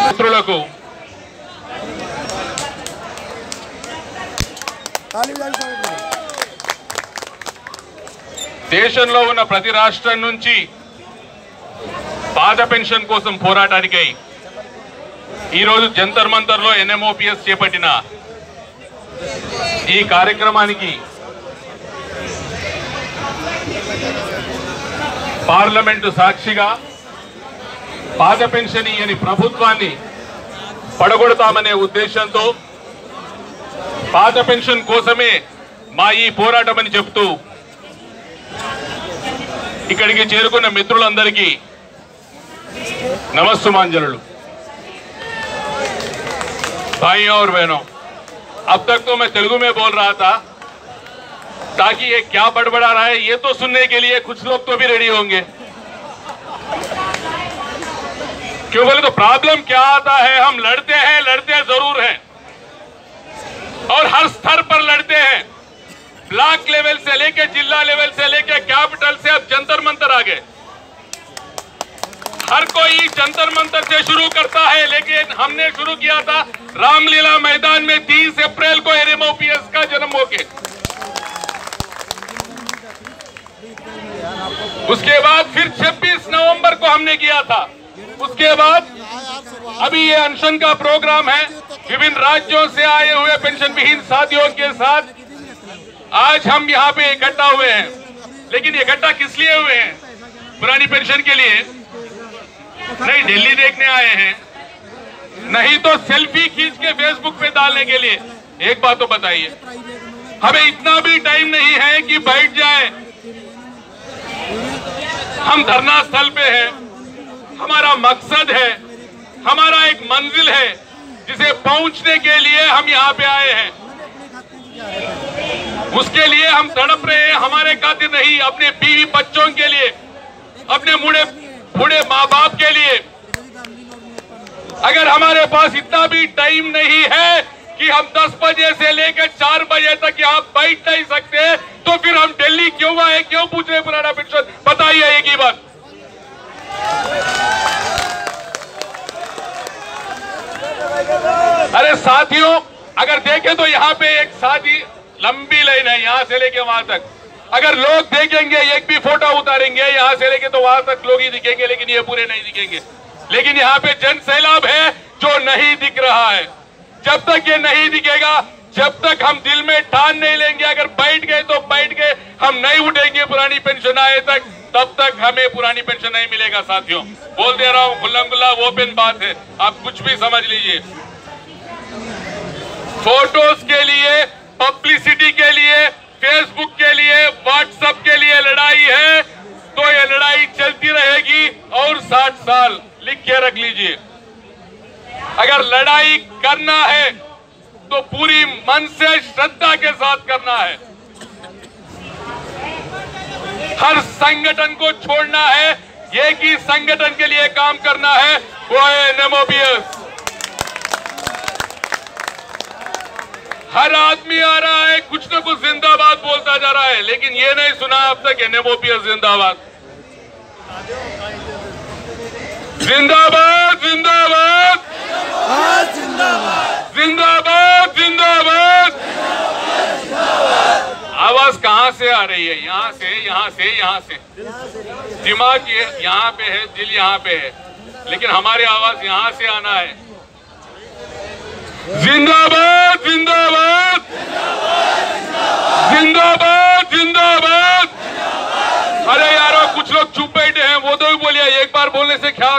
మిత్రులకు దేశంలో ఉన్న ప్రతి రాష్ట్రం నుంచి పాత పెన్షన్ కోసం పోరాటానికై ఈరోజు జంతర్ మంతర్లో ఎన్ఎంఓపిఎస్ చేపట్టిన ఈ కార్యక్రమానికి పార్లమెంటు సాక్షిగా పాత పెన్షన్ ఇయ్యని ప్రభుత్వాన్ని పడగొడతామనే ఉద్దేశంతో పాత పెన్షన్ కోసమే మా ఈ పోరాటం అని చెప్తూ ఇక్కడికి చేరుకున్న మిత్రులందరికీ नमस्सुमांजलु। भाइयों और बहनों, अब तक तो मैं तेलुगु में बोल रहा था ताकि ये क्या बड़बड़ा रहा है ये तो सुनने के लिए कुछ लोग तो भी रेडी होंगे। क्यों बोले तो प्रॉब्लम क्या आता है, हम लड़ते जरूर हैं और हर स्तर पर लड़ते हैं। ब्लॉक लेवल से लेके जिला लेवल से लेके कैपिटल से अब जंतर मंतर आ गए। हर कोई जंतर मंतर से शुरू करता है, लेकिन हमने शुरू किया था रामलीला मैदान में 30 अप्रैल को एनएमओपीएस का जन्म होके। उसके बाद फिर 26 नवंबर को हमने किया था। उसके बाद अभी ये अनशन का प्रोग्राम है विभिन्न राज्यों से आए हुए पेंशन विहीन साथियों के साथ। आज हम यहाँ पे इकट्ठा हुए हैं, लेकिन इकट्ठा किस लिए हुए हैं? पुरानी पेंशन के लिए नहीं, दिल्ली देखने आए हैं, नहीं तो सेल्फी खींच के फेसबुक पे डालने के लिए। एक बात तो बताइए, हमें इतना भी टाइम नहीं है कि बैठ जाए। हम धरना स्थल पे हैं, हमारा मकसद है, हमारा एक मंजिल है जिसे पहुंचने के लिए हम यहाँ पे आए हैं। उसके लिए हम तड़प रहे हैं, हमारे खातिर नहीं, अपने बीवी बच्चों के लिए, अपने बूढ़े माँ बाप के लिए। अगर हमारे पास इतना भी टाइम नहीं है कि हम 10 बजे से लेकर 4 बजे तक यहाँ बैठ नहीं सकते, तो फिर हम दिल्ली क्यों आए, क्यों पूछ रहे पुराना पेंशन? बताइए एक ही बात। अरे साथियों, अगर देखें तो यहाँ पे एक साथी लंबी लाइन है यहाँ से लेके वहां तक। अगर लोग देखेंगे एक भी फोटो उतारेंगे यहाँ से लेके तो वहां तक लोग ही दिखेंगे, लेकिन ये पूरे नहीं दिखेंगे। लेकिन यहाँ पे जन सैलाब है जो नहीं दिख रहा है। जब तक ये नहीं दिखेगा, जब तक हम दिल में ठान नहीं लेंगे अगर बैठ गए तो बैठ गए, हम नहीं उठेंगे पुरानी पेंशन आए तक, तब तक हमें पुरानी पेंशन नहीं मिलेगा। साथियों, बोल दे रहा हूँ, खुल्लम खुल्ला ओपन बात है, आप कुछ भी समझ लीजिए। फोटोज के लिए, पब्लिसिटी के लिए, फेसबुक के लिए, व्हाट्सएप के लिए लड़ाई है तो ये लड़ाई चलती रहेगी और 60 साल लिख के रख लीजिए। अगर लड़ाई करना है तो पूरी मन से श्रद्धा के साथ करना है। हर संगठन को छोड़ना है, एक ही संगठन के लिए काम करना है, वो है एनएमओपीएस। हर आदमी आ रहा है, कुछ न कुछ जिंदाबाद बोलता जा रहा है, लेकिन ये नहीं सुना अब तक एनएमओपीएस जिंदाबाद। जिंदाबाद जिंदाबाद जिंदाबाद जिंदाबाद। आवाज कहां से आ रही है? यहाँ से, यहाँ से, यहाँ से। दिमाग यहाँ पे है, दिल यहाँ पे है, लेकिन हमारी आवाज यहाँ से आना है। जिंदाबाद जिंदाबाद जिंदाबाद जिंदाबाद। अरे यारो, कुछ लोग चुप बैठे हैं, वो तो भी बोलिए, एक बार बोलने से क्या।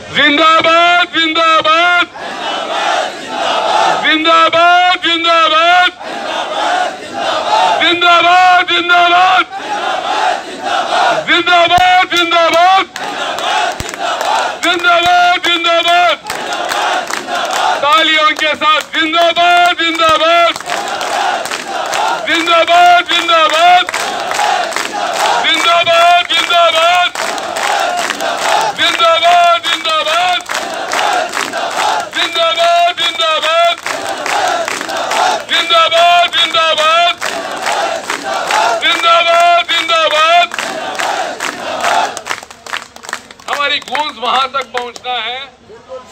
जिंदाबाद जिंदाबाद जिंदाबाद जिंदाबाद जिंदाबाद जिंदाबाद जिंदाबाद जिंदाबाद जिंदाबाद जिंदाबाद। तालियों के साथ जिंदाबाद जिंदाबाद जिंदाबाद जिंदाबाद जिंदाबाद जिंदाबाद जिंदाबाद जिंदाबाद। कहां तक पहुंचना है?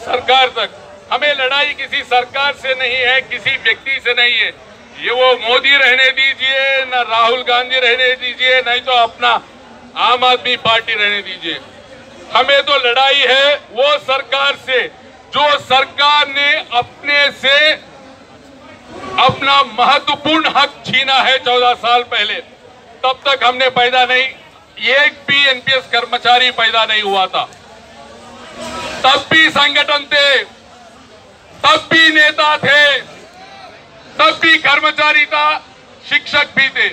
सरकार तक। हमें लड़ाई किसी सरकार से नहीं है, किसी व्यक्ति से नहीं है। ये वो मोदी रहने दीजिए, न राहुल गांधी रहने दीजिए, नहीं तो अपना आम आदमी पार्टी रहने दीजिए। हमें तो लड़ाई है वो सरकार से जो सरकार ने अपने से अपना महत्वपूर्ण हक छीना है 14 साल पहले। तब तक हमने पैदा नहीं, एक भी एनपीएस कर्मचारी पैदा नहीं हुआ था। तब भी संगठन थे, तब भी नेता थे, तब भी कर्मचारी था, शिक्षक भी थे।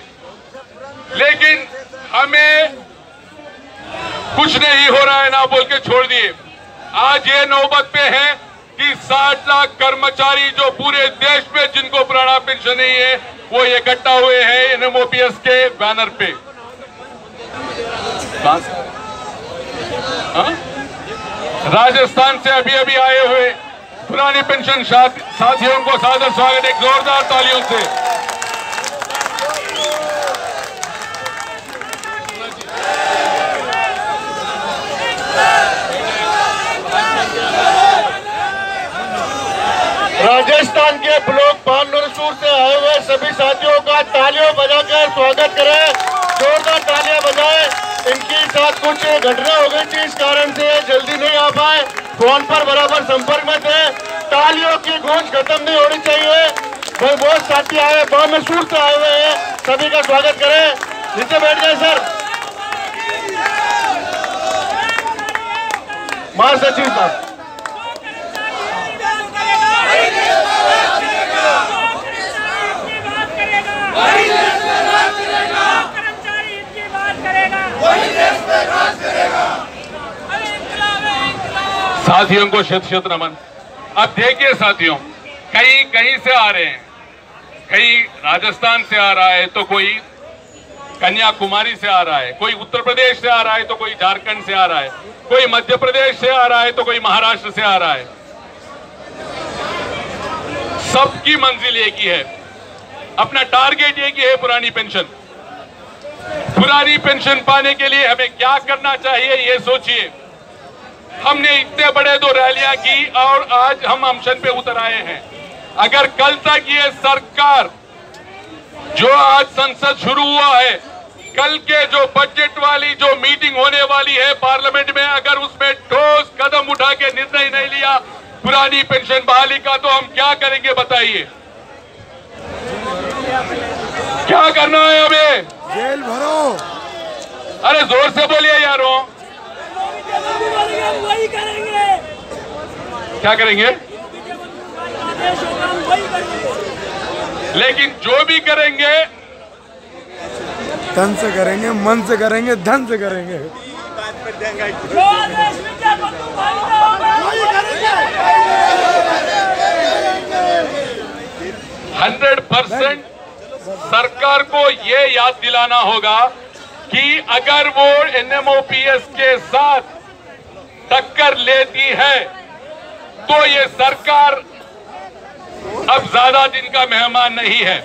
लेकिन हमें कुछ नहीं हो रहा है ना बोल के छोड़ दिए। आज ये नौबत पे है कि 60 लाख कर्मचारी जो पूरे देश में जिनको पुराना पेंशन नहीं है वो इकट्ठा हुए हैं एनएमओपीएस के बैनर पे। राजस्थान से अभी अभी आए हुए पुरानी पेंशन साथियों को सादर स्वागत, एक जोरदार तालियों से। राजस्थान के ब्लॉक पानसूर से आए हुए सभी साथियों का तालियों बजाकर स्वागत करें, जोरदार तालियां बजाएं। इनके साथ कुछ घटना हो गई थी, इस कारण से जल्दी नहीं आ पाए, फोन पर बराबर संपर्क में थे। तालियों की गूंज खत्म नहीं होनी चाहिए। बहुत साथी आए, पानसूर से आए हुए हैं, सभी का स्वागत करें। नीचे बैठ जाए सर। महासचिव साहब, साथियों को शत शत नमन। अब देखिए साथियों, कहीं कहीं से आ रहे हैं, कहीं राजस्थान से आ रहा है तो कोई कन्याकुमारी से आ रहा है, कोई उत्तर प्रदेश से आ रहा है तो कोई झारखंड से आ रहा है, कोई मध्य प्रदेश से आ रहा है तो कोई महाराष्ट्र से आ रहा है। सबकी मंजिल एक ही है, अपना टारगेट एक ही है, पुरानी पेंशन। पुरानी पेंशन पाने के लिए हमें क्या करना चाहिए ये सोचिए। हमने इतने बड़े 2 रैलियां की और आज हम अनशन पे उतर आए हैं। अगर कल तक ये सरकार जो आज संसद शुरू हुआ है, कल के जो बजट वाली जो मीटिंग होने वाली है पार्लियामेंट में, अगर उसमें ठोस कदम उठा के निर्णय नहीं लिया पुरानी पेंशन बहाली का, तो हम क्या करेंगे बताइए? क्या करना है हमें? जेल भरो। अरे जोर से बोलिए यारों। वही करेंगे। क्या करेंगे? लेकिन जो भी करेंगे तन से करेंगे, मन से करेंगे, धन से करेंगे। 100% सरकार को ये याद दिलाना होगा कि अगर वो एनएमओपीएस के साथ टक्कर लेती है तो ये सरकार अब ज्यादा दिन का मेहमान नहीं है।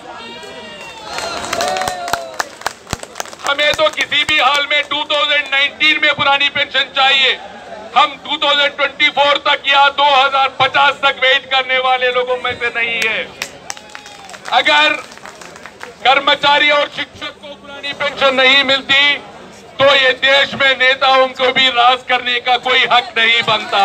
हमें तो किसी भी हाल में 2019 में पुरानी पेंशन चाहिए। हम 2024 तक या 2050 तक वेट करने वाले लोगों में से नहीं है। अगर कर्मचारी और शिक्षक को पुरानी पेंशन नहीं मिलती तो ये देश में नेताओं को भी राज करने का कोई हक नहीं बनता।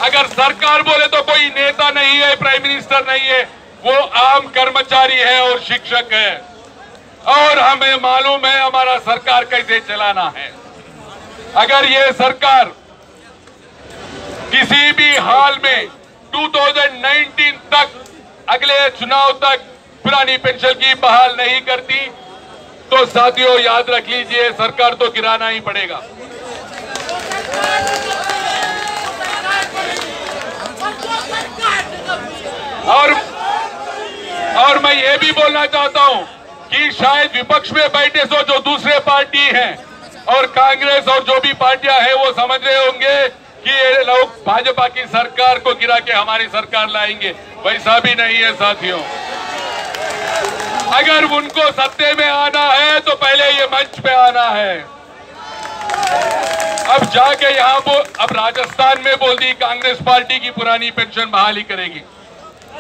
अगर सरकार बोले तो कोई नेता नहीं है, प्राइम मिनिस्टर नहीं है, वो आम कर्मचारी है और शिक्षक है। और हमें मालूम है हमारा सरकार कैसे चलाना है। अगर ये सरकार किसी भी हाल में 2019 तक, अगले चुनाव तक पुरानी पेंशन की बहाल नहीं करती तो साथियों याद रख लीजिए, सरकार तो गिराना ही पड़ेगा। और मैं ये भी बोलना चाहता हूं कि शायद विपक्ष में बैठे जो दूसरे पार्टी हैं और कांग्रेस और जो भी पार्टियां हैं वो समझ रहे होंगे कि ये लोग भाजपा की सरकार को गिरा के हमारी सरकार लाएंगे। वैसा भी नहीं है साथियों। अगर उनको सत्ते में आना है तो पहले ये मंच पे आना है। अब जाके यहाँ अब राजस्थान में बोल दी कांग्रेस पार्टी की पुरानी पेंशन बहाली करेगी।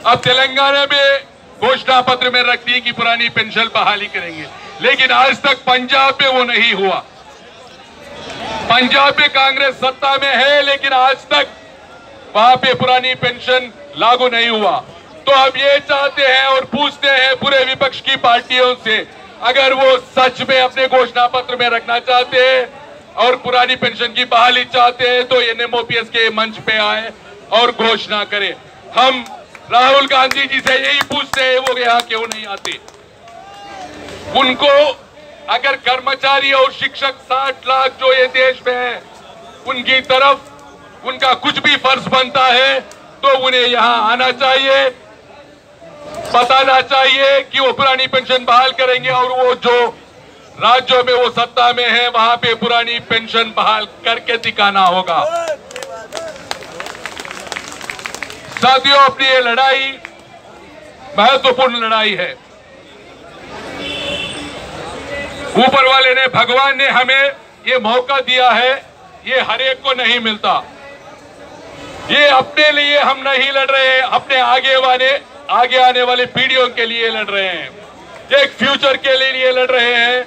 अब तेलंगाना में घोषणा पत्र में रख दी कि पुरानी पेंशन बहाली करेंगे, लेकिन आज तक पंजाब में वो नहीं हुआ। पंजाब में कांग्रेस सत्ता में है, लेकिन आज तक वहां पे पुरानी पेंशन लागू नहीं हुआ। तो अब ये चाहते हैं और पूछते हैं पूरे विपक्ष की पार्टियों से, अगर वो सच में अपने घोषणा पत्र में रखना चाहते हैं और पुरानी पेंशन की बहाली चाहते हैं तो एनएमओपीएस के मंच पे आए और घोषणा करें। हम राहुल गांधी जी से यही पूछते हैं, वो यहाँ क्यों नहीं आते? उनको अगर कर्मचारी और शिक्षक 60 लाख जो ये देश में है उनकी तरफ उनका कुछ भी फर्ज बनता है तो उन्हें यहाँ आना चाहिए, बताना चाहिए कि वो पुरानी पेंशन बहाल करेंगे और वो जो राज्यों में वो सत्ता में है वहां पे पुरानी पेंशन बहाल करके दिखाना होगा। साथियों, अपनी ये लड़ाई महत्वपूर्ण लड़ाई है। ऊपर वाले ने, भगवान ने हमें ये मौका दिया है, ये हर एक को नहीं मिलता। ये अपने लिए हम नहीं लड़ रहे हैं, अपने आगे आने वाले पीढ़ियों के लिए लड़ रहे हैं, एक फ्यूचर के लिए लड़ रहे हैं।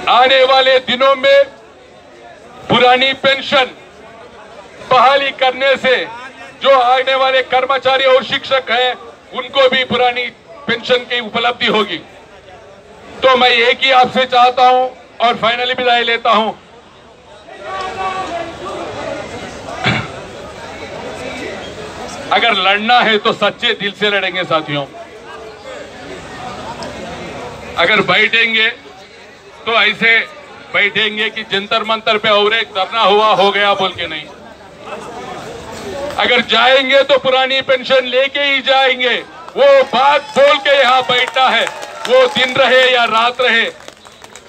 आने वाले दिनों में पुरानी पेंशन बहाली करने से जो आने वाले कर्मचारी और शिक्षक हैं उनको भी पुरानी पेंशन की उपलब्धि होगी। तो मैं एक ही आपसे चाहता हूं और फाइनली विदाई लेता हूं, अगर लड़ना है तो सच्चे दिल से लड़ेंगे साथियों। अगर बैठेंगे तो ऐसे बैठेंगे कि जंतर मंतर पे और एक धरना हुआ हो गया बोल के नहीं। अगर जाएंगे तो पुरानी पेंशन लेके ही जाएंगे। वो बात बोल के यहाँ बैठना है, वो दिन रहे या रात रहे,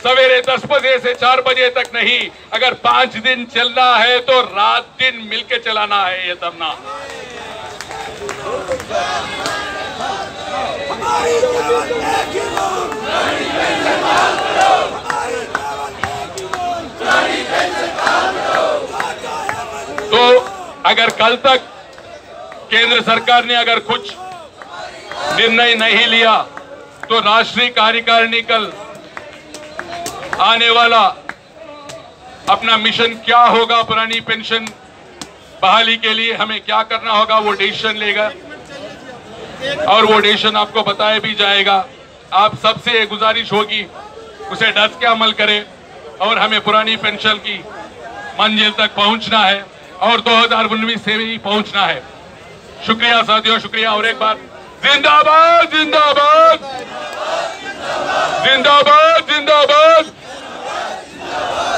सवेरे 10 बजे से 4 बजे तक नहीं। अगर 5 दिन चलना है तो रात दिन मिलके चलाना है ये धरना। तो अगर कल तक केंद्र सरकार ने अगर कुछ निर्णय नहीं लिया तो राष्ट्रीय कार्यकारिणी कल आने वाला अपना मिशन क्या होगा, पुरानी पेंशन बहाली के लिए हमें क्या करना होगा, वो डिसीजन लेगा और वो डिसीजन आपको बताया भी जाएगा। आप सबसे गुजारिश होगी उसे डट के अमल करें और हमें पुरानी पेंशन की मंजिल तक पहुंचना है और 2019 से भी पहुंचना है। शुक्रिया साथियों, शुक्रिया। और एक बार जिंदाबाद जिंदाबाद जिंदाबाद जिंदाबाद।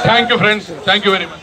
Thank you friends, thank you very much.